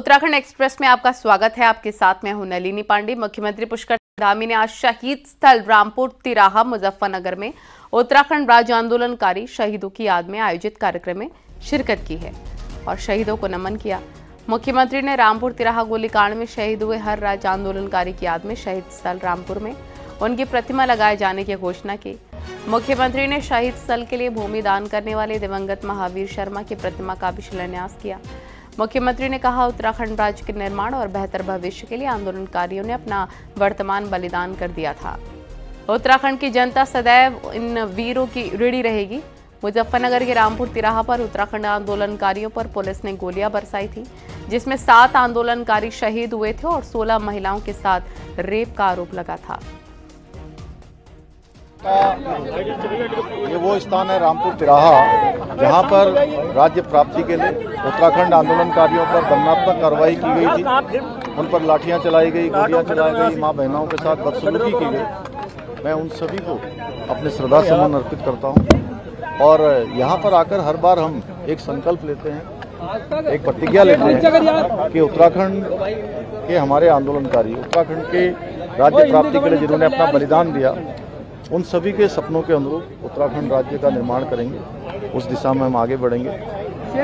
Uttarakhand express में आपका स्वागत है। आपके साथ में हूं नलिनी पांडे। मुख्यमंत्री पुष्कर सिंह धामी ने आज शहीद स्थल रामपुर तिराहा मुजफ्फरनगर में उत्तराखंड राज्य आंदोलनकारी शहीदों की याद में आयोजित कार्यक्रम में शिरकत की है और शहीदों को नमन किया। मुख्यमंत्री ने रामपुर तिराहा गोलीकांड में शहीद हुए हर राज्य आंदोलनकारी की याद में शहीद स्थल रामपुर में उनकी प्रतिमा लगाए जाने की घोषणा की। मुख्यमंत्री ने शहीद स्थल के लिए भूमि दान करने वाले दिवंगत महावीर शर्मा की प्रतिमा का भी शिलान्यास किया। मुख्यमंत्री ने कहा, उत्तराखंड राज्य के निर्माण और बेहतर भविष्य के लिए आंदोलनकारियों ने अपना वर्तमान बलिदान कर दिया था। उत्तराखंड की जनता सदैव इन वीरों की ऋणी रहेगी। मुजफ्फरनगर के रामपुर तिराहा पर उत्तराखंड आंदोलनकारियों पर पुलिस ने गोलियां बरसाई थी, जिसमें 7 आंदोलनकारी शहीद हुए थे और 16 महिलाओं के साथ रेप का आरोप लगा था। ये वो स्थान है रामपुर तिराहा जहां पर राज्य प्राप्ति के लिए उत्तराखंड आंदोलनकारियों पर दंडात्मक कार्रवाई की गई थी। उन पर लाठियां चलाई गई, गोलियां चलाई गई, मां बहनों के साथ बदसलूकी की गई। मैं उन सभी को अपने श्रद्धा सुमन अर्पित करता हूं और यहाँ पर आकर हर बार हम एक संकल्प लेते हैं, एक प्रतिज्ञा लेते हैं कि उत्तराखंड के हमारे आंदोलनकारी, उत्तराखंड के राज्य प्राप्ति के लिए जिन्होंने अपना बलिदान दिया, उन सभी के सपनों के अनुरूप उत्तराखंड राज्य का निर्माण करेंगे। उस दिशा में हम आगे बढ़ेंगे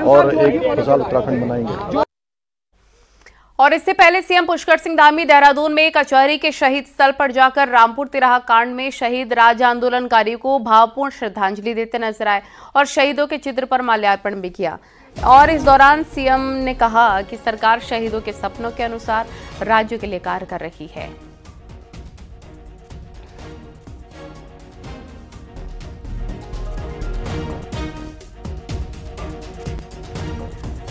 और एक खुशहाल उत्तराखंड बनाएंगे। और इससे पहले सीएम पुष्कर सिंह धामी देहरादून में कचहरी के शहीद स्थल पर जाकर रामपुर तिराहा कांड में शहीद राज्य आंदोलनकारियों को भावपूर्ण श्रद्धांजलि देते नजर आए और शहीदों के चित्र पर माल्यार्पण भी किया। और इस दौरान सीएम ने कहा कि सरकार शहीदों के सपनों के अनुसार राज्य के लिए कार्य कर रही है।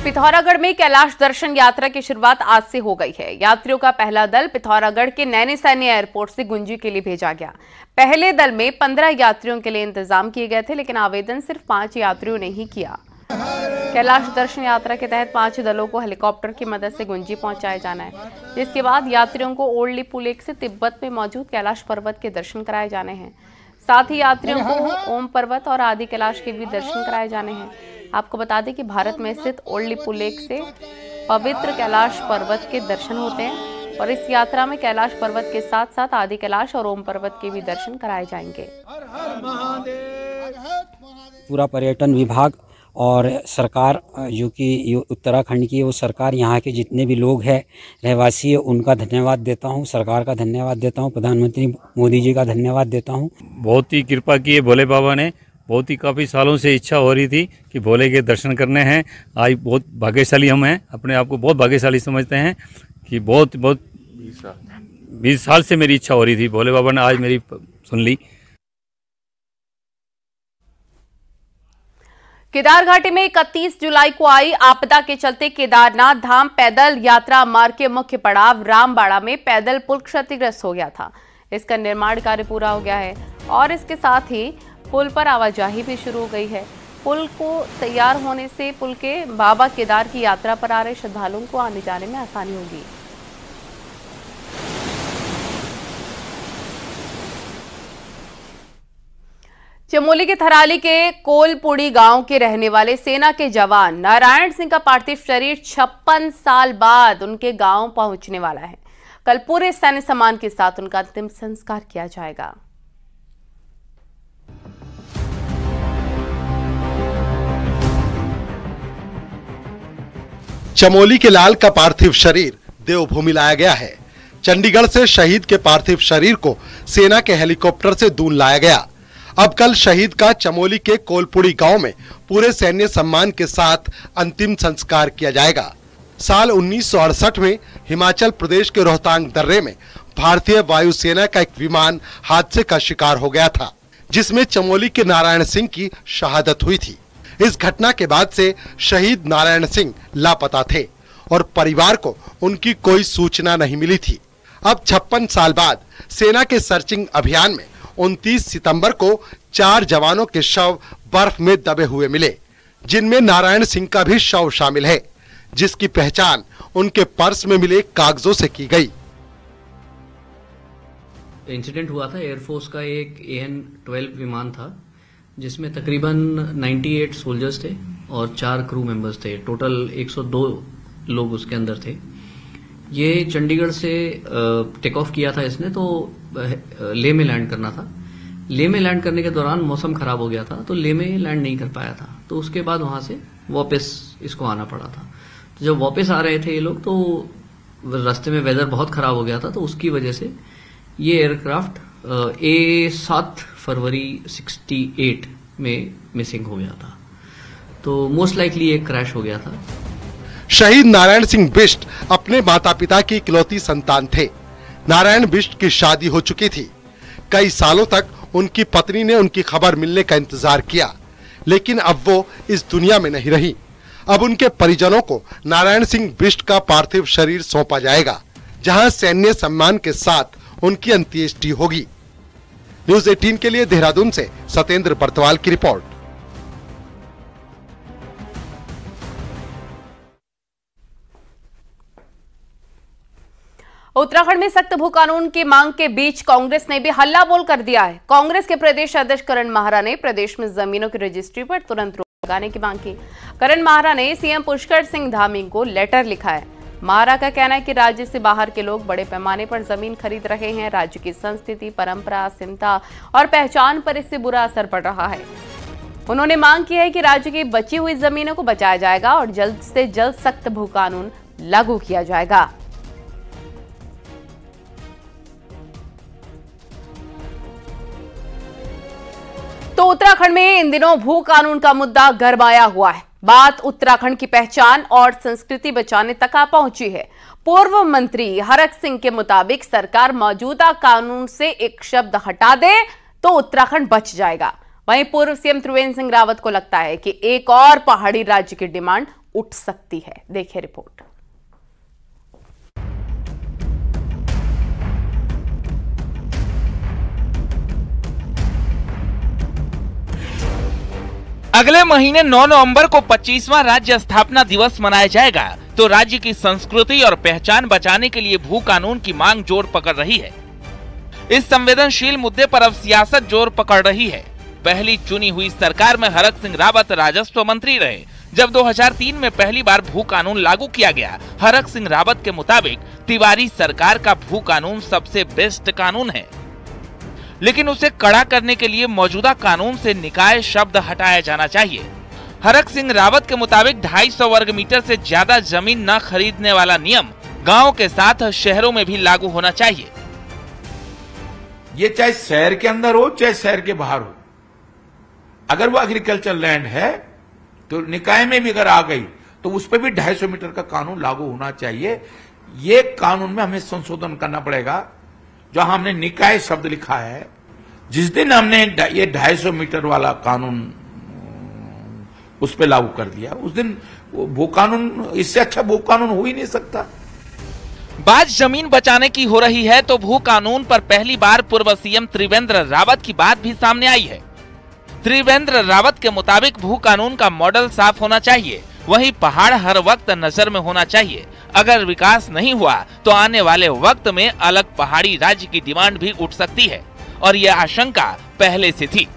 पिथौरागढ़ में कैलाश दर्शन यात्रा की शुरुआत आज से हो गई है। यात्रियों का पहला दल पिथौरागढ़ के नैनी सैनी एयरपोर्ट से गुंजी के लिए भेजा गया। पहले दल में 15 यात्रियों के लिए इंतजाम किए गए थे, लेकिन आवेदन सिर्फ 5 यात्रियों ने ही किया। कैलाश दर्शन यात्रा के तहत 5 दलों को हेलीकॉप्टर की मदद से गुंजी पहुंचाया जाना है, जिसके बाद यात्रियों को ओल्ड लिपु लेक से तिब्बत में मौजूद कैलाश पर्वत के दर्शन कराए जाने हैं। साथ ही यात्रियों को ओम पर्वत और आदि कैलाश के भी दर्शन कराए जाने हैं। आपको बता दें कि भारत में स्थित ओल्ड लिपु लेक से पवित्र कैलाश पर्वत के दर्शन होते हैं और इस यात्रा में कैलाश पर्वत के साथ साथ आदि कैलाश और ओम पर्वत के भी दर्शन कराए जाएंगे। पूरा पर्यटन विभाग और सरकार जो कि उत्तराखंड की वो सरकार, यहाँ के जितने भी लोग हैं रहवासी है, उनका धन्यवाद देता हूँ। सरकार का धन्यवाद देता हूँ, प्रधानमंत्री मोदी जी का धन्यवाद देता हूँ। बहुत ही कृपा की है भोले बाबा ने। बहुत ही काफ़ी सालों से इच्छा हो रही थी कि भोले के दर्शन करने हैं। आज बहुत भाग्यशाली हम हैं, अपने आप को बहुत भाग्यशाली समझते हैं कि बहुत 20 साल से मेरी इच्छा हो रही थी। भोले बाबा ने आज मेरी सुन ली। केदार घाटी में 31 जुलाई को आई आपदा के चलते केदारनाथ धाम पैदल यात्रा मार्ग के मुख्य पड़ाव रामबाड़ा में पैदल पुल क्षतिग्रस्त हो गया था। इसका निर्माण कार्य पूरा हो गया है और इसके साथ ही पुल पर आवाजाही भी शुरू हो गई है। पुल को तैयार होने से पुल के बाबा केदार की यात्रा पर आ रहे श्रद्धालुओं को आने जाने में आसानी होगी। चमोली के थराली के कोलपुड़ी गांव के रहने वाले सेना के जवान नारायण सिंह का पार्थिव शरीर 56 साल बाद उनके गांव पहुंचने वाला है। कल पूरे सैन्य सम्मान के साथ उनका अंतिम संस्कार किया जाएगा। चमोली के लाल का पार्थिव शरीर देवभूमि लाया गया है। चंडीगढ़ से शहीद के पार्थिव शरीर को सेना के हेलीकॉप्टर से दून लाया गया। अब कल शहीद का चमोली के कोलपुड़ी गांव में पूरे सैन्य सम्मान के साथ अंतिम संस्कार किया जाएगा। साल 1968 में हिमाचल प्रदेश के रोहतांग दर्रे में भारतीय वायुसेना का एक विमान हादसे का शिकार हो गया था, जिसमें चमोली के नारायण सिंह की शहादत हुई थी। इस घटना के बाद से शहीद नारायण सिंह लापता थे और परिवार को उनकी कोई सूचना नहीं मिली थी। अब 56 साल बाद सेना के सर्चिंग अभियान में 29 सितंबर को 4 जवानों के शव बर्फ में दबे हुए मिले, जिनमें नारायण सिंह का भी शव शामिल है, जिसकी पहचान उनके पर्स में मिले कागजों से की गई। इंसिडेंट हुआ था, एयरफोर्स का एक AN-12 विमान था जिसमें तकरीबन 98 सोल्जर्स थे और 4 क्रू मेंबर्स थे। टोटल 102 लोग उसके अंदर थे। ये चंडीगढ़ से टेक ऑफ किया था इसने, तो लेह में लैंड करना था। लेह में लैंड करने के दौरान मौसम खराब हो गया था, तो लेह में लैंड नहीं कर पाया था, तो उसके बाद वहां से वापस इसको आना पड़ा था। तो जब वापस आ रहे थे ये लोग, तो रास्ते में वेदर बहुत खराब हो गया था, तो उसकी वजह से ये एयरक्राफ्ट A7 फरवरी 68 में मिसिंग हो गया था। तो मोस्ट लाइकली ये क्रैश हो गया था। शहीद नारायण सिंह बिष्ट अपने माता पिता की इकलौती संतान थे। नारायण बिष्ट की शादी हो चुकी थी। कई सालों तक उनकी पत्नी ने उनकी खबर मिलने का इंतजार किया, लेकिन अब वो इस दुनिया में नहीं रही। अब उनके परिजनों को नारायण सिंह बिष्ट का पार्थिव शरीर सौंपा जाएगा, जहां सैन्य सम्मान के साथ उनकी अंत्येष्टि होगी। न्यूज़ 18 के लिए देहरादून से सत्येंद्र बर्तवाल की रिपोर्ट। उत्तराखंड में सख्त भू कानून की मांग के बीच कांग्रेस ने भी हल्ला बोल कर दिया है। कांग्रेस के प्रदेश अध्यक्ष करण माहरा ने प्रदेश में जमीनों की रजिस्ट्री पर तुरंत रोक लगाने की मांग की। करण माहरा ने सीएम पुष्कर सिंह धामी को लेटर लिखा है। माहरा का कहना है कि राज्य से बाहर के लोग बड़े पैमाने पर जमीन खरीद रहे हैं। राज्य की संस्कृति, परंपरा, अस्मिता और पहचान पर इससे बुरा असर पड़ रहा है। उन्होंने मांग की है कि राज्य की बची हुई जमीनों को बचाया जाएगा और जल्द से जल्द सख्त भू कानून लागू किया जाएगा। तो उत्तराखंड में इन दिनों भू कानून का मुद्दा गरमाया हुआ है। बात उत्तराखंड की पहचान और संस्कृति बचाने तक आ पहुंची है। पूर्व मंत्री हरक सिंह के मुताबिक सरकार मौजूदा कानून से एक शब्द हटा दे तो उत्तराखंड बच जाएगा। वहीं पूर्व सीएम त्रिवेंद्र सिंह रावत को लगता है कि एक और पहाड़ी राज्य की डिमांड उठ सकती है। देखिए रिपोर्ट। अगले महीने 9 नवंबर को 25वां राज्य स्थापना दिवस मनाया जाएगा, तो राज्य की संस्कृति और पहचान बचाने के लिए भू कानून की मांग जोर पकड़ रही है। इस संवेदनशील मुद्दे पर अब सियासत जोर पकड़ रही है। पहली चुनी हुई सरकार में हरक सिंह रावत राजस्व मंत्री रहे। जब 2003 में पहली बार भू कानून लागू किया गया, हरक सिंह रावत के मुताबिक तिवारी सरकार का भू कानून सबसे बेस्ट कानून है, लेकिन उसे कड़ा करने के लिए मौजूदा कानून से निकाय शब्द हटाया जाना चाहिए। हरक सिंह रावत के मुताबिक 250 वर्ग मीटर से ज्यादा जमीन न खरीदने वाला नियम गांव के साथ शहरों में भी लागू होना चाहिए। ये चाहे शहर के अंदर हो चाहे शहर के बाहर हो, अगर वो एग्रीकल्चर लैंड है तो निकाय में भी अगर आ गई तो उस पर भी 250 मीटर का कानून लागू होना चाहिए। ये कानून में हमें संशोधन करना पड़ेगा। जो हमने निकाय शब्द लिखा है, जिस दिन हमने ये 250 मीटर वाला कानून उस पर लागू कर दिया, उस दिन भू कानून, इससे अच्छा भू कानून हो ही नहीं सकता। बात जमीन बचाने की हो रही है तो भू कानून पर पहली बार पूर्व सीएम त्रिवेंद्र रावत की बात भी सामने आई है। त्रिवेंद्र रावत के मुताबिक भू कानून का मॉडल साफ होना चाहिए, वहीं पहाड़ हर वक्त नजर में होना चाहिए। अगर विकास नहीं हुआ तो आने वाले वक्त में अलग पहाड़ी राज्य की डिमांड भी उठ सकती है, और यह आशंका पहले से थी।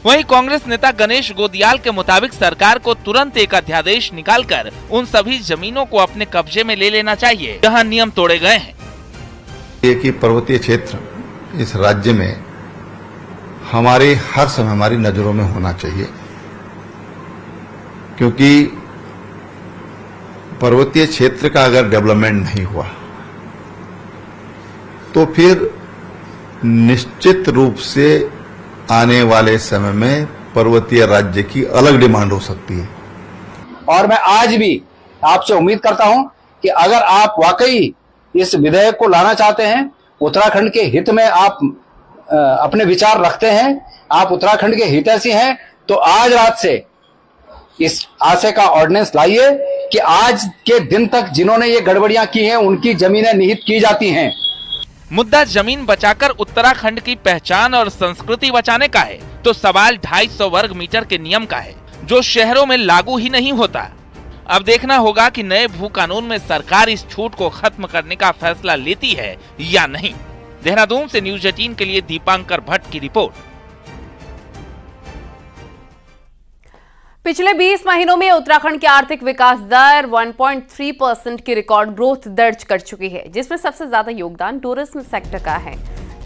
वहीं कांग्रेस नेता गणेश गोदियाल के मुताबिक सरकार को तुरंत एक अध्यादेश निकालकर उन सभी जमीनों को अपने कब्जे में ले लेना चाहिए जहां नियम तोड़े गए हैं। एक ही पर्वतीय क्षेत्र इस राज्य में हमारे हर समय हमारी नजरों में होना चाहिए, क्योंकि पर्वतीय क्षेत्र का अगर डेवलपमेंट नहीं हुआ तो फिर निश्चित रूप से आने वाले समय में पर्वतीय राज्य की अलग डिमांड हो सकती है। और मैं आज भी आपसे उम्मीद करता हूं कि अगर आप वाकई इस विधेयक को लाना चाहते हैं, उत्तराखंड के हित में आप अपने विचार रखते हैं, आप उत्तराखंड के हितैषी हैं, तो आज रात से इस आशय का ऑर्डिनेंस लाइए कि आज के दिन तक जिन्होंने ये गड़बड़ियां की हैं उनकी जमीनें निहित की जाती हैं। मुद्दा जमीन बचाकर उत्तराखंड की पहचान और संस्कृति बचाने का है, तो सवाल 250 वर्ग मीटर के नियम का है, जो शहरों में लागू ही नहीं होता। अब देखना होगा कि नए भू कानून में सरकार इस छूट को खत्म करने का फैसला लेती है या नहीं। देहरादून से न्यूज़ 18 के लिए दीपांकर भट्ट की रिपोर्ट। पिछले 20 महीनों में उत्तराखंड की आर्थिक विकास दर 1.3% की रिकॉर्ड ग्रोथ दर्ज कर चुकी है, जिसमें सबसे ज्यादा योगदान टूरिज्म सेक्टर का है।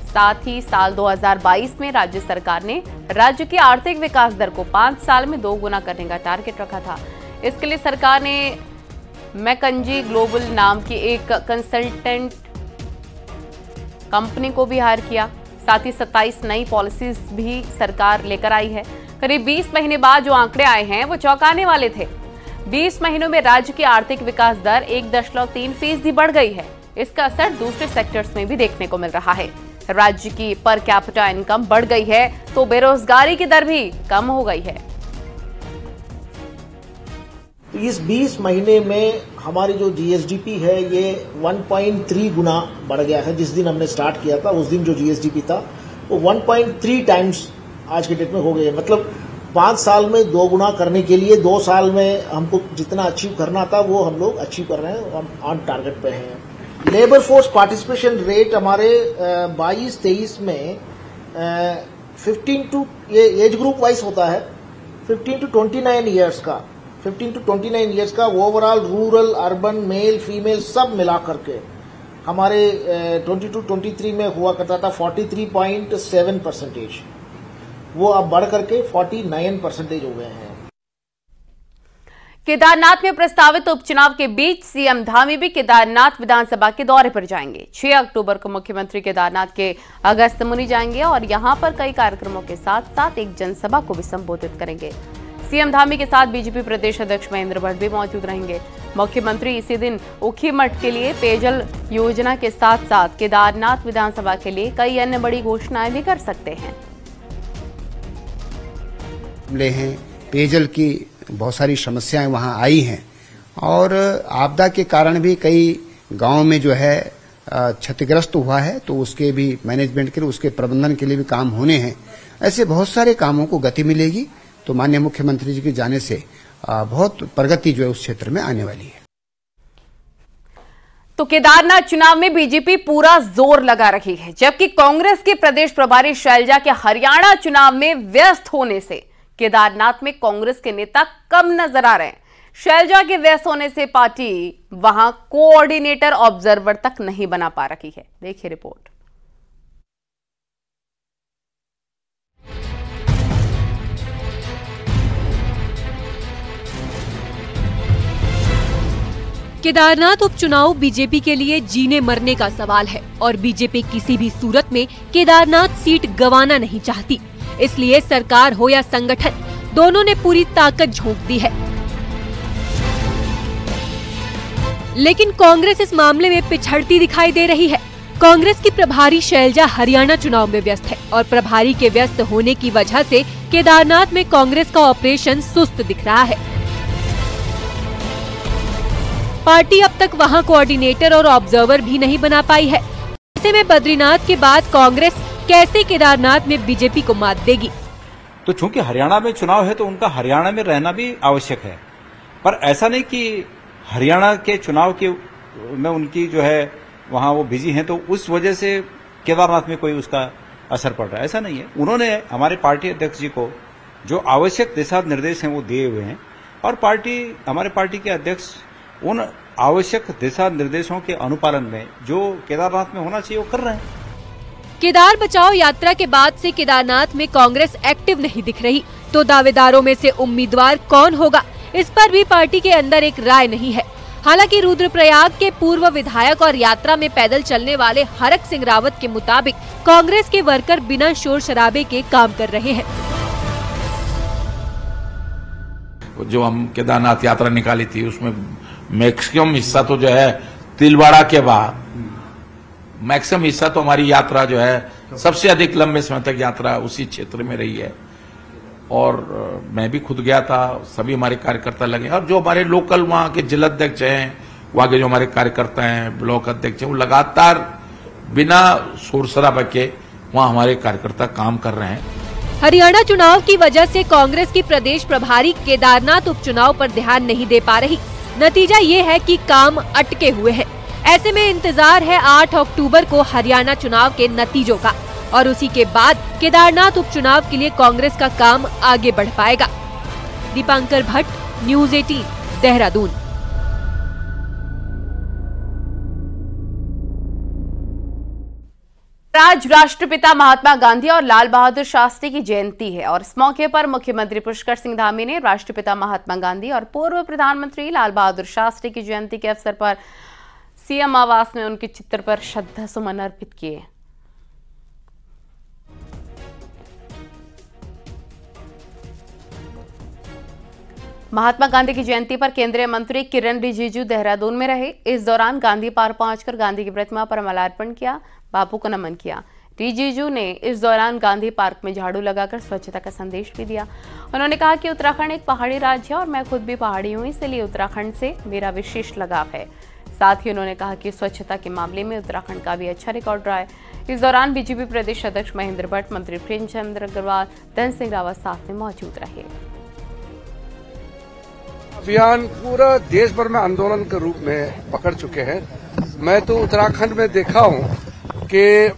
साथ ही साल 2022 में राज्य सरकार ने राज्य की आर्थिक विकास दर को 5 साल में 2 गुना करने का टारगेट रखा था। इसके लिए सरकार ने मैकंजी ग्लोबल नाम की एक कंसल्टेंट कंपनी को भी हायर किया। साथ ही 27 नई पॉलिसीज भी सरकार लेकर आई है। करीब 20 महीने बाद जो आंकड़े आए हैं वो चौंकाने वाले थे। 20 महीनों में राज्य की आर्थिक विकास दर 1.3% बढ़ गई है। इसका असर दूसरे सेक्टर्स में भी देखने को मिल रहा है। राज्य की पर कैपिटा इनकम बढ़ गई है तो बेरोजगारी की दर भी कम हो गई है। इस 20 महीने में हमारी जो जीएसडीपी है ये 1.3 गुना बढ़ गया है। जिस दिन हमने स्टार्ट किया था उस दिन जो जीएसडीपी था वो 1.3 टाइम्स आज के डेट में हो गए। मतलब 5 साल में 2 गुना करने के लिए 2 साल में हमको जितना अचीव करना था वो हम लोग अचीव कर रहे हैं, हम ऑन टारगेट पे हैं। लेबर फोर्स पार्टिसिपेशन रेट हमारे 22-23 में 15 टू ये एज ग्रुप वाइज होता है 15 to 29 ईयर्स का overall rural urban male female सब मिला करके हमारे 22-23 में हुआ करता था 43.7%। वो अब बढ़ करके 49% हो गए हैं। केदारनाथ में प्रस्तावित उपचुनाव के बीच सीएम धामी भी केदारनाथ विधानसभा के दौरे पर जाएंगे। 6 अक्टूबर को मुख्यमंत्री केदारनाथ के अगस्त्यमुनि जाएंगे और यहां पर कई कार्यक्रमों के साथ साथ एक जनसभा को भी संबोधित करेंगे। सीएम धामी के साथ बीजेपी प्रदेश अध्यक्ष महेंद्र भट्ट भी मौजूद रहेंगे। मुख्यमंत्री इसी दिन ऊखीमठ के लिए पेयजल योजना के साथ साथ केदारनाथ विधानसभा के लिए कई अन्य बड़ी घोषणाएं भी कर सकते हैं। हैं पेयजल की बहुत सारी समस्याएं वहां आई हैं और आपदा के कारण भी कई गांव में जो है क्षतिग्रस्त हुआ है, तो उसके भी मैनेजमेंट के लिए उसके प्रबंधन के लिए भी काम होने हैं। ऐसे बहुत सारे कामों को गति मिलेगी तो माननीय मुख्यमंत्री जी के जाने से बहुत प्रगति जो है उस क्षेत्र में आने वाली है। तो केदारनाथ चुनाव में बीजेपी पूरा जोर लगा रही है, जबकि कांग्रेस के प्रदेश प्रभारी शैलजा के हरियाणा चुनाव में व्यस्त होने से केदारनाथ में कांग्रेस के नेता कम नजर आ रहे हैं। शैलजा के व्यस्त होने से पार्टी वहां कोऑर्डिनेटर ऑब्जर्वर तक नहीं बना पा रही है। देखिए रिपोर्ट। केदारनाथ उपचुनाव बीजेपी के लिए जीने मरने का सवाल है और बीजेपी किसी भी सूरत में केदारनाथ सीट गंवाना नहीं चाहती। इसलिए सरकार हो या संगठन, दोनों ने पूरी ताकत झोंक दी है। लेकिन कांग्रेस इस मामले में पिछड़ती दिखाई दे रही है। कांग्रेस की प्रभारी शैलजा हरियाणा चुनाव में व्यस्त है और प्रभारी के व्यस्त होने की वजह से केदारनाथ में कांग्रेस का ऑपरेशन सुस्त दिख रहा है। पार्टी अब तक वहां कोऑर्डिनेटर और ऑब्जर्वर भी नहीं बना पाई है। ऐसे में बद्रीनाथ के बाद कांग्रेस कैसे केदारनाथ में बीजेपी को मात देगी? तो चूंकि हरियाणा में चुनाव है तो उनका हरियाणा में रहना भी आवश्यक है, पर ऐसा नहीं कि हरियाणा के चुनाव के में उनकी जो है वहां वो बिजी हैं तो उस वजह से केदारनाथ में कोई उसका असर पड़ रहा है, ऐसा नहीं है। उन्होंने हमारे पार्टी अध्यक्ष जी को जो आवश्यक दिशा निर्देश हैं वो दिए हुए हैं और हमारे पार्टी के अध्यक्ष उन आवश्यक दिशा निर्देशों के अनुपालन में जो केदारनाथ में होना चाहिए वो कर रहे हैं। केदार बचाओ यात्रा के बाद से केदारनाथ में कांग्रेस एक्टिव नहीं दिख रही, तो दावेदारों में से उम्मीदवार कौन होगा, इस पर भी पार्टी के अंदर एक राय नहीं है। हालांकि रुद्रप्रयाग के पूर्व विधायक और यात्रा में पैदल चलने वाले हरक सिंह रावत के मुताबिक कांग्रेस के वर्कर बिना शोर शराबे के काम कर रहे हैं। जो हम केदारनाथ यात्रा निकाली थी उसमें मैक्सिमम हिस्सा तो जो है तिलवाड़ा के बाद मैक्सिमम हिस्सा तो हमारी यात्रा जो है सबसे अधिक लंबे समय तक यात्रा उसी क्षेत्र में रही है और मैं भी खुद गया था, सभी हमारे कार्यकर्ता लगे और जो हमारे लोकल वहां के जिलाध्यक्ष हैं, वहां के जो हमारे कार्यकर्ता हैं, ब्लॉक अध्यक्ष हैं, वो लगातार बिना शोर शराबा के वहां हमारे कार्यकर्ता काम कर रहे हैं। हरियाणा चुनाव की वजह से कांग्रेस की प्रदेश प्रभारी केदारनाथ उपचुनाव पर ध्यान नहीं दे पा रही। नतीजा ये है कि काम अटके हुए हैं। ऐसे में इंतजार है 8 अक्टूबर को हरियाणा चुनाव के नतीजों का और उसी के बाद केदारनाथ उपचुनाव के लिए कांग्रेस का काम आगे बढ़ पाएगा। दीपांकर भट्ट, न्यूज 18, देहरादून। आज राष्ट्रपिता महात्मा गांधी और लाल बहादुर शास्त्री की जयंती है और इस मौके पर मुख्यमंत्री पुष्कर सिंह धामी ने राष्ट्रपिता महात्मा गांधी और पूर्व प्रधानमंत्री लाल बहादुर शास्त्री की जयंती के अवसर पर सीएम आवास में उनके चित्र पर श्रद्धा सुमन अर्पित किए। महात्मा गांधी की जयंती पर केंद्रीय मंत्री किरण रिजिजू देहरादून में रहे। इस दौरान गांधी पार्क पहुंचकर गांधी की प्रतिमा पर माल्यार्पण किया, बापू को नमन किया। रिजिजू ने इस दौरान गांधी पार्क में झाड़ू लगाकर स्वच्छता का संदेश भी दिया। उन्होंने कहा कि उत्तराखंड एक पहाड़ी राज्य है और मैं खुद भी पहाड़ी हूं, इसलिए उत्तराखंड से मेरा विशेष लगाव है। साथ ही उन्होंने कहा कि स्वच्छता के मामले में उत्तराखंड का भी अच्छा रिकॉर्ड रहा है। इस दौरान बीजेपी प्रदेश अध्यक्ष महेंद्र भट्ट, मंत्री प्रेमचंद अग्रवाल, धन सिंह रावत साथ में मौजूद रहे। अभियान पूरा देश भर में आंदोलन के रूप में पकड़ चुके हैं। मैं तो उत्तराखंड में देखा हूं कि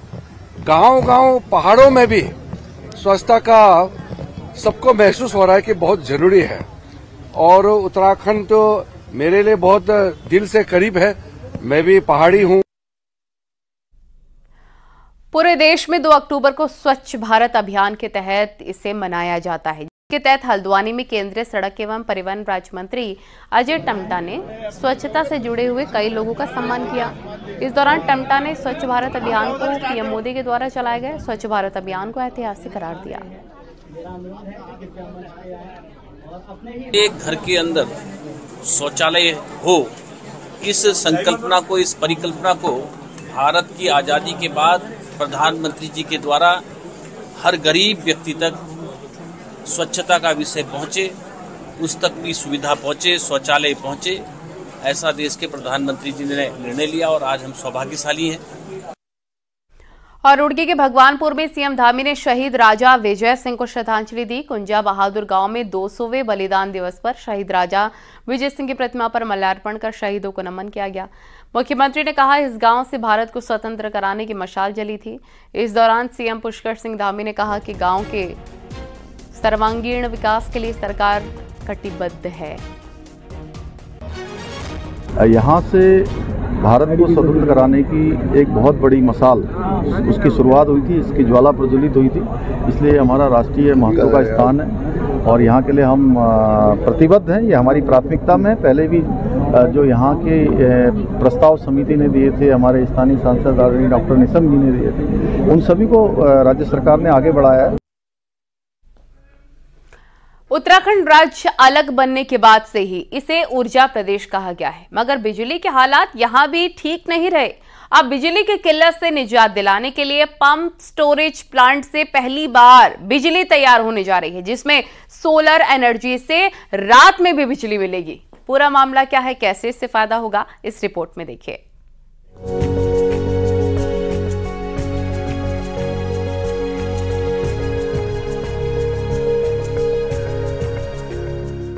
गांव-गांव पहाड़ों में भी स्वच्छता का सबको महसूस हो रहा है कि बहुत जरूरी है और उत्तराखंड तो मेरे लिए बहुत दिल से करीब है। मैं भी पहाड़ी हूं। पूरे देश में 2 अक्टूबर को स्वच्छ भारत अभियान के तहत इसे मनाया जाता है। के तहत हल्द्वानी में केंद्रीय सड़क एवं परिवहन राज्य मंत्री अजय टम्टा ने स्वच्छता से जुड़े हुए कई लोगों का सम्मान किया। इस दौरान टम्टा ने स्वच्छ भारत अभियान को पीएम मोदी के द्वारा चलाए गए स्वच्छ भारत अभियान को ऐतिहासिक करार दिया। एक घर के अंदर शौचालय हो, इस संकल्पना को, इस परिकल्पना को भारत की आजादी के बाद प्रधानमंत्री जी के द्वारा हर गरीब व्यक्ति तक स्वच्छता का विषय पहुंचे, उस तक भी सुविधा पहुंचे, शौचालय पहुंचे, ऐसा देश के प्रधानमंत्री जी ने निर्णय लिया और आज हम सौभाग्यशाली हैं। और रुड़की के भगवानपुर में सीएम धामी ने शहीद राजा विजय सिंह को श्रद्धांजलि दी। कुंजा बहादुर गांव में 200वें बलिदान दिवस पर शहीद राजा विजय सिंह की प्रतिमा पर माल्यार्पण कर शहीदों को नमन किया गया। मुख्यमंत्री ने कहा, इस गांव से भारत को स्वतंत्र कराने की मशाल जली थी। इस दौरान सीएम पुष्कर सिंह धामी ने कहा कि गांव के सर्वांगीण विकास के लिए सरकार कटिबद्ध है। यहाँ से भारत को स्वतंत्र कराने की एक बहुत बड़ी मसाल उसकी शुरुआत हुई थी, इसकी ज्वाला प्रज्वलित हुई थी, इसलिए हमारा राष्ट्रीय महत्व का स्थान है और यहाँ के लिए हम प्रतिबद्ध हैं। ये हमारी प्राथमिकता में पहले भी जो यहाँ के प्रस्ताव समिति ने दिए थे, हमारे स्थानीय सांसद आदरणीय डॉक्टर निशम जी ने दिए थे, उन सभी को राज्य सरकार ने आगे बढ़ाया है। उत्तराखंड राज्य अलग बनने के बाद से ही इसे ऊर्जा प्रदेश कहा गया है, मगर बिजली के हालात यहां भी ठीक नहीं रहे। अब बिजली की किल्लत से निजात दिलाने के लिए पंप स्टोरेज प्लांट से पहली बार बिजली तैयार होने जा रही है, जिसमें सोलर एनर्जी से रात में भी बिजली मिलेगी। पूरा मामला क्या है, कैसे इससे फायदा होगा, इस रिपोर्ट में देखिए।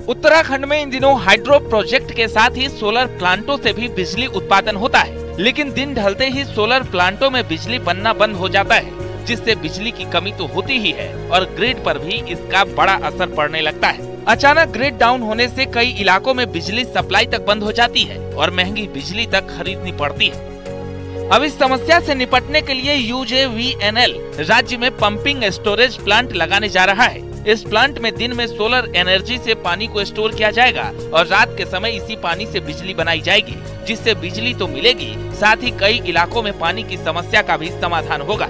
उत्तराखंड में इन दिनों हाइड्रो प्रोजेक्ट के साथ ही सोलर प्लांटों से भी बिजली उत्पादन होता है, लेकिन दिन ढलते ही सोलर प्लांटों में बिजली बनना बंद हो जाता है, जिससे बिजली की कमी तो होती ही है और ग्रिड पर भी इसका बड़ा असर पड़ने लगता है। अचानक ग्रिड डाउन होने से कई इलाकों में बिजली सप्लाई तक बंद हो जाती है और महंगी बिजली तक खरीदनी पड़ती है। अब इस समस्या से निपटने के लिए UJVNL राज्य में पंपिंग स्टोरेज प्लांट लगाने जा रहा है। इस प्लांट में दिन में सोलर एनर्जी से पानी को स्टोर किया जाएगा और रात के समय इसी पानी से बिजली बनाई जाएगी, जिससे बिजली तो मिलेगी, साथ ही कई इलाकों में पानी की समस्या का भी समाधान होगा।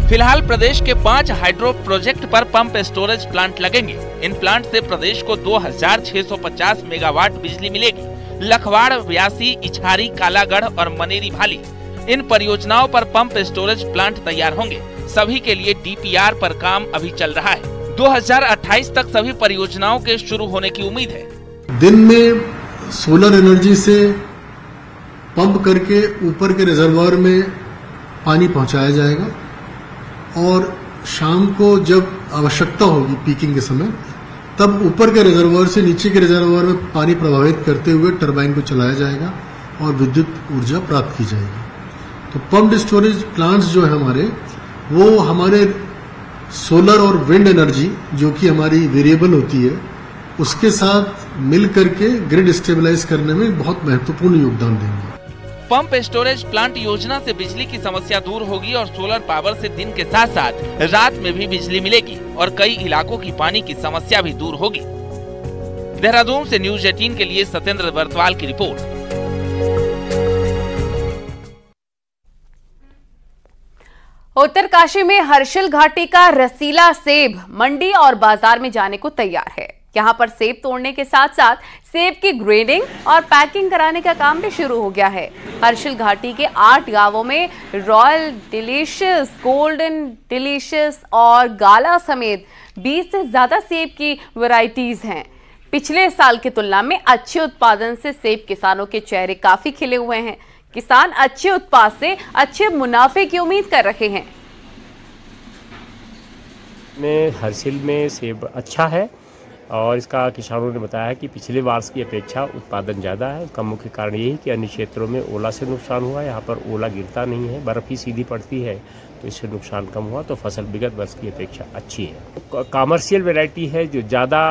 फिलहाल प्रदेश के 5 हाइड्रो प्रोजेक्ट पर पंप स्टोरेज प्लांट लगेंगे। इन प्लांट से प्रदेश को 2650 मेगावाट बिजली मिलेगी। लखवाड़, व्यासी, इछारी, कालागढ़ और मनेरी भाली, इन परियोजनाओं पर पंप स्टोरेज प्लांट तैयार होंगे। सभी के लिए DPR पर काम अभी चल रहा है। 2028 तक सभी परियोजनाओं के शुरू होने की उम्मीद है। दिन में सोलर एनर्जी से पंप करके ऊपर के रिजर्वायर में पानी पहुंचाया जाएगा और शाम को जब आवश्यकता होगी पीकिंग के समय, तब ऊपर के रिजर्वायर से नीचे के रिजर्वायर में पानी प्रभावित करते हुए टरबाइन को चलाया जाएगा और विद्युत ऊर्जा प्राप्त की जाएगी। तो पंप्ड स्टोरेज प्लांट्स जो है हमारे, वो हमारे सोलर और विंड एनर्जी जो कि हमारी वेरिएबल होती है उसके साथ मिल करके ग्रिड स्टेबलाइज करने में बहुत महत्वपूर्ण योगदान देंगे। पंप स्टोरेज प्लांट योजना से बिजली की समस्या दूर होगी और सोलर पावर से दिन के साथ साथ रात में भी बिजली मिलेगी और कई इलाकों की पानी की समस्या भी दूर होगी। देहरादून से न्यूज 18 के लिए सत्येंद्र बर्तवाल की रिपोर्ट। उत्तरकाशी में हर्षिल घाटी का रसीला सेब मंडी और बाजार में जाने को तैयार है। यहां पर सेब तोड़ने के साथ साथ सेब की ग्रेडिंग और पैकिंग कराने का काम भी शुरू हो गया है। हर्षिल घाटी के 8 गांवों में रॉयल डिलीशियस, गोल्डन डिलीशियस और गाला समेत 20 से ज्यादा सेब की वैरायटीज हैं। पिछले साल की तुलना में अच्छे उत्पादन से सेब किसानों के चेहरे काफी खिले हुए हैं। किसान अच्छे उत्पाद से अच्छे मुनाफे की उम्मीद कर रहे हैं। हर्षिल में सेब अच्छा है और इसका किसानों ने बताया है कि पिछले वर्ष की अपेक्षा उत्पादन ज़्यादा है। इसका मुख्य कारण यही कि अन्य क्षेत्रों में ओला से नुकसान हुआ, यहाँ पर ओला गिरता नहीं है, बर्फ़ ही सीधी पड़ती है, तो इससे नुकसान कम हुआ। तो फसल विगत वर्ष की अपेक्षा अच्छी है। कमर्शियल वैरायटी है जो ज़्यादा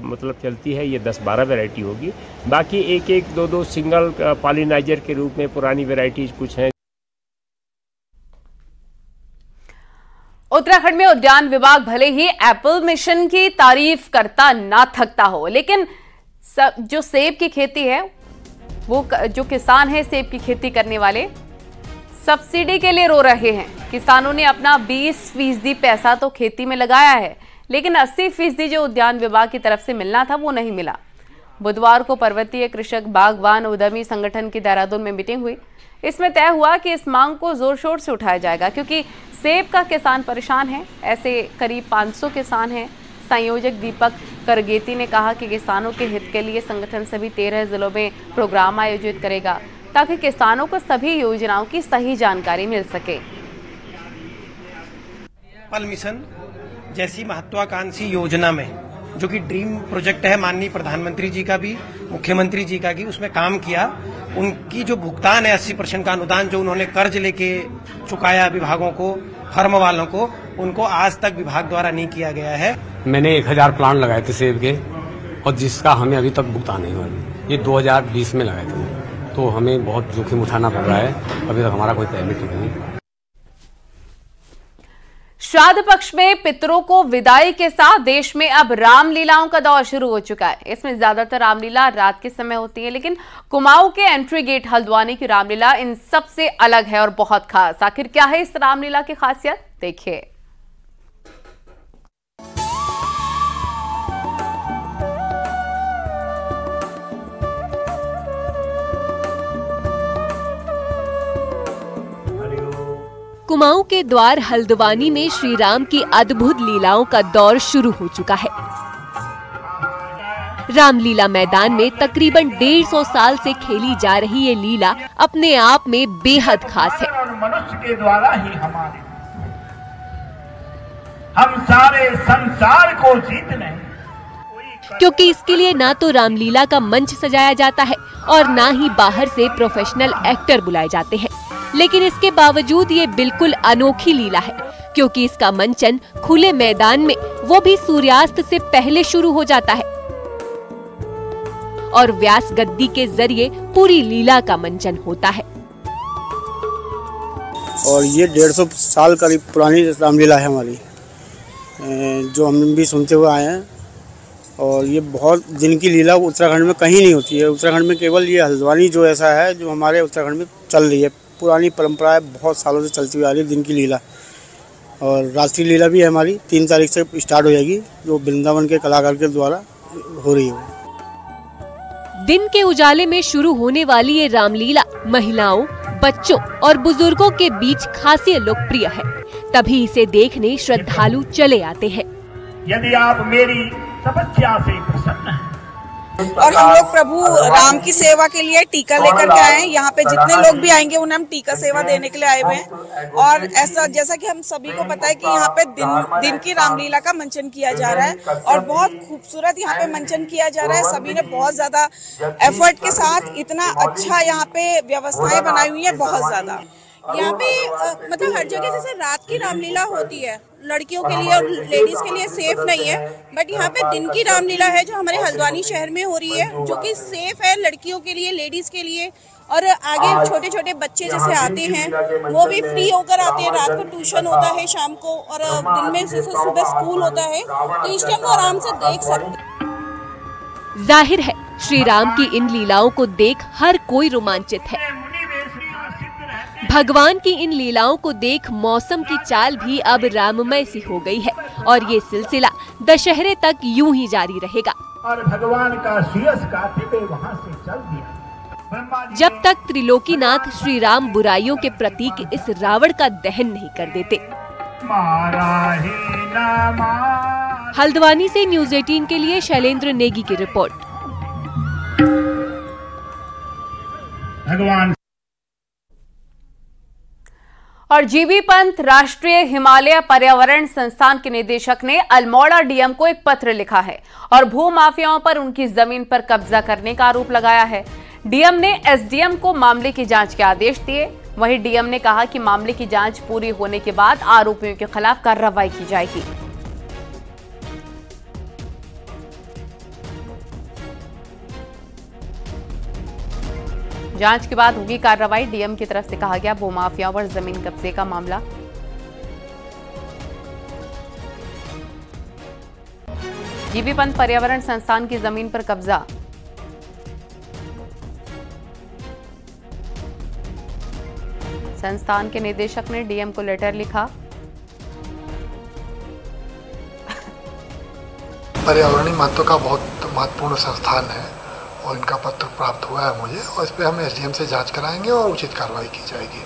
मतलब चलती है, ये 10-12 वैरायटी होगी। बाकी 1-1, 2-2 सिंगल पॉलिनाइजर के रूप में पुरानी वैरायटीज कुछ हैं। उत्तराखंड में उद्यान विभाग भले ही एप्पल मिशन की तारीफ करता ना थकता हो, लेकिन जो सेब की खेती है, वो जो किसान है सेब की खेती करने वाले, सब्सिडी के लिए रो रहे हैं। किसानों ने अपना 20% पैसा तो खेती में लगाया है, लेकिन 80% जो उद्यान विभाग की तरफ से मिलना था वो नहीं मिला। बुधवार को पर्वतीय कृषक बागवान उद्यमी संगठन की देहरादून में मीटिंग हुई। इसमें तय हुआ कि इस मांग को जोर शोर से उठाया जाएगा, क्योंकि सेब का किसान परेशान है। ऐसे करीब 500 किसान हैं। संयोजक दीपक करगेती ने कहा कि किसानों के हित के लिए संगठन सभी 13 जिलों में प्रोग्राम आयोजित करेगा, ताकि किसानों को सभी योजनाओं की सही जानकारी मिल सके। एप्पल मिशन जैसी महत्वाकांक्षी योजना में, जो कि ड्रीम प्रोजेक्ट है माननीय प्रधानमंत्री जी का भी, मुख्यमंत्री जी का भी, उसमें काम किया। उनकी जो भुगतान है 80% का अनुदान जो उन्होंने कर्ज लेके चुकाया विभागों को, फर्म वालों को, उनको आज तक विभाग द्वारा नहीं किया गया है। मैंने 1000 प्लांट लगाए थे सेब के, और जिसका हमें अभी तक भुगतान नहीं हुआ। ये 2020 में लगाए थे, तो हमें बहुत जोखिम उठाना पड़ रहा है। अभी तक हमारा कोई पेमेंट नहीं। श्राद्ध पक्ष में पितरों को विदाई के साथ देश में अब रामलीलाओं का दौर शुरू हो चुका है। इसमें ज्यादातर रामलीला रात के समय होती है, लेकिन कुमाऊं के एंट्री गेट हल्द्वानी की रामलीला इन सब से अलग है और बहुत खास। आखिर क्या है इस रामलीला की खासियत, देखिए। कुमाऊं के द्वार हल्द्वानी में श्री राम की अद्भुत लीलाओं का दौर शुरू हो चुका है। रामलीला मैदान में तकरीबन 150 साल से खेली जा रही ये लीला अपने आप में बेहद खास है। मनुष्य के द्वारा ही हम सारे संसार को जीतने, क्योंकि इसके लिए ना तो रामलीला का मंच सजाया जाता है और ना ही बाहर से प्रोफेशनल एक्टर बुलाए जाते हैं। लेकिन इसके बावजूद ये बिल्कुल अनोखी लीला है, क्योंकि इसका मंचन खुले मैदान में, वो भी सूर्यास्त से पहले शुरू हो जाता है और व्यास गद्दी के जरिए पूरी लीला का मंचन होता है। और ये 150 साल करीब पुरानी रामलीला है हमारी, जो हम भी सुनते हुए आए हैं। और ये बहुत दिन की लीला उत्तराखंड में कहीं नहीं होती है। उत्तराखंड में केवल ये हल्द्वानी जो ऐसा है जो हमारे उत्तराखंड में चल रही है। पुरानी परंपरा है, बहुत सालों से चलती हुई आ रही है दिन की लीला। और राष्ट्रीय लीला भी है हमारी, 3 तारीख से स्टार्ट हो जाएगी, जो वृंदावन के कलाकार के द्वारा हो रही है। दिन के उजाले में शुरू होने वाली ये रामलीला महिलाओं, बच्चों और बुजुर्गों के बीच खासी लोकप्रिय है, तभी इसे देखने श्रद्धालु चले आते हैं। यदि आप मेरी तपस्या से प्रसन्न हैं, और हम लोग प्रभु राम की सेवा के लिए टीका लेकर के आए हैं। यहाँ पे जितने लोग भी आएंगे उन्हें हम टीका सेवा देने के लिए आए हुए हैं। और ऐसा जैसा कि हम सभी को पता है कि यहाँ पे दिन की रामलीला का मंचन किया जा रहा है और बहुत खूबसूरत यहाँ पे मंचन किया जा रहा है। सभी ने बहुत ज्यादा एफर्ट के साथ इतना अच्छा यहाँ पे व्यवस्थाएं बनाई हुई है, बहुत ज्यादा। यहाँ पे मतलब हर जगह जैसे रात की रामलीला होती है लड़कियों के लिए और लेडीज के लिए सेफ नहीं है, बट यहाँ पे दिन की रामलीला है जो हमारे हल्द्वानी शहर में हो रही है, जो कि सेफ है लड़कियों के लिए, लेडीज के लिए। और आगे छोटे छोटे बच्चे जैसे आते हैं वो भी फ्री होकर आते हैं, रात को ट्यूशन होता है शाम को, और दिन में जैसे सुबह स्कूल होता है, तो इस टाइम वो आराम से देख सकते हैं। जाहिर है श्री राम की इन लीलाओं को देख हर कोई रोमांचित है। भगवान की इन लीलाओं को देख मौसम की चाल भी अब राममय सी हो गई है और ये सिलसिला दशहरे तक यूं ही जारी रहेगा। और भगवान का सुयस गाते हुए वहाँ से चल दिया। जब तक त्रिलोकीनाथ श्री राम बुराइयों के प्रतीक इस रावण का दहन नहीं कर देते। हल्द्वानी से न्यूज़ 18 के लिए शैलेंद्र नेगी की रिपोर्ट। भगवान और जीबी पंत राष्ट्रीय हिमालय पर्यावरण संस्थान के निदेशक ने अल्मोड़ा डीएम को एक पत्र लिखा है और भू माफियाओं पर उनकी जमीन पर कब्जा करने का आरोप लगाया है। डीएम ने एसडीएम को मामले की जांच के आदेश दिए। वहीं डीएम ने कहा कि मामले की जांच पूरी होने के बाद आरोपियों के खिलाफ कार्रवाई की जाएगी। जांच के बाद होगी कार्रवाई। डीएम की तरफ से कहा गया भूमाफियाओं पर जमीन कब्जे का मामला। जीबी पंत पर्यावरण संस्थान की जमीन पर कब्जा। संस्थान के निदेशक ने डीएम को लेटर लिखा। पर्यावरणीय महत्व का बहुत महत्वपूर्ण संस्थान है और इनका पत्र प्राप्त हुआ है मुझे, और इस पर हम एसडीएम से जांच कराएंगे और उचित कार्रवाई की जाएगी।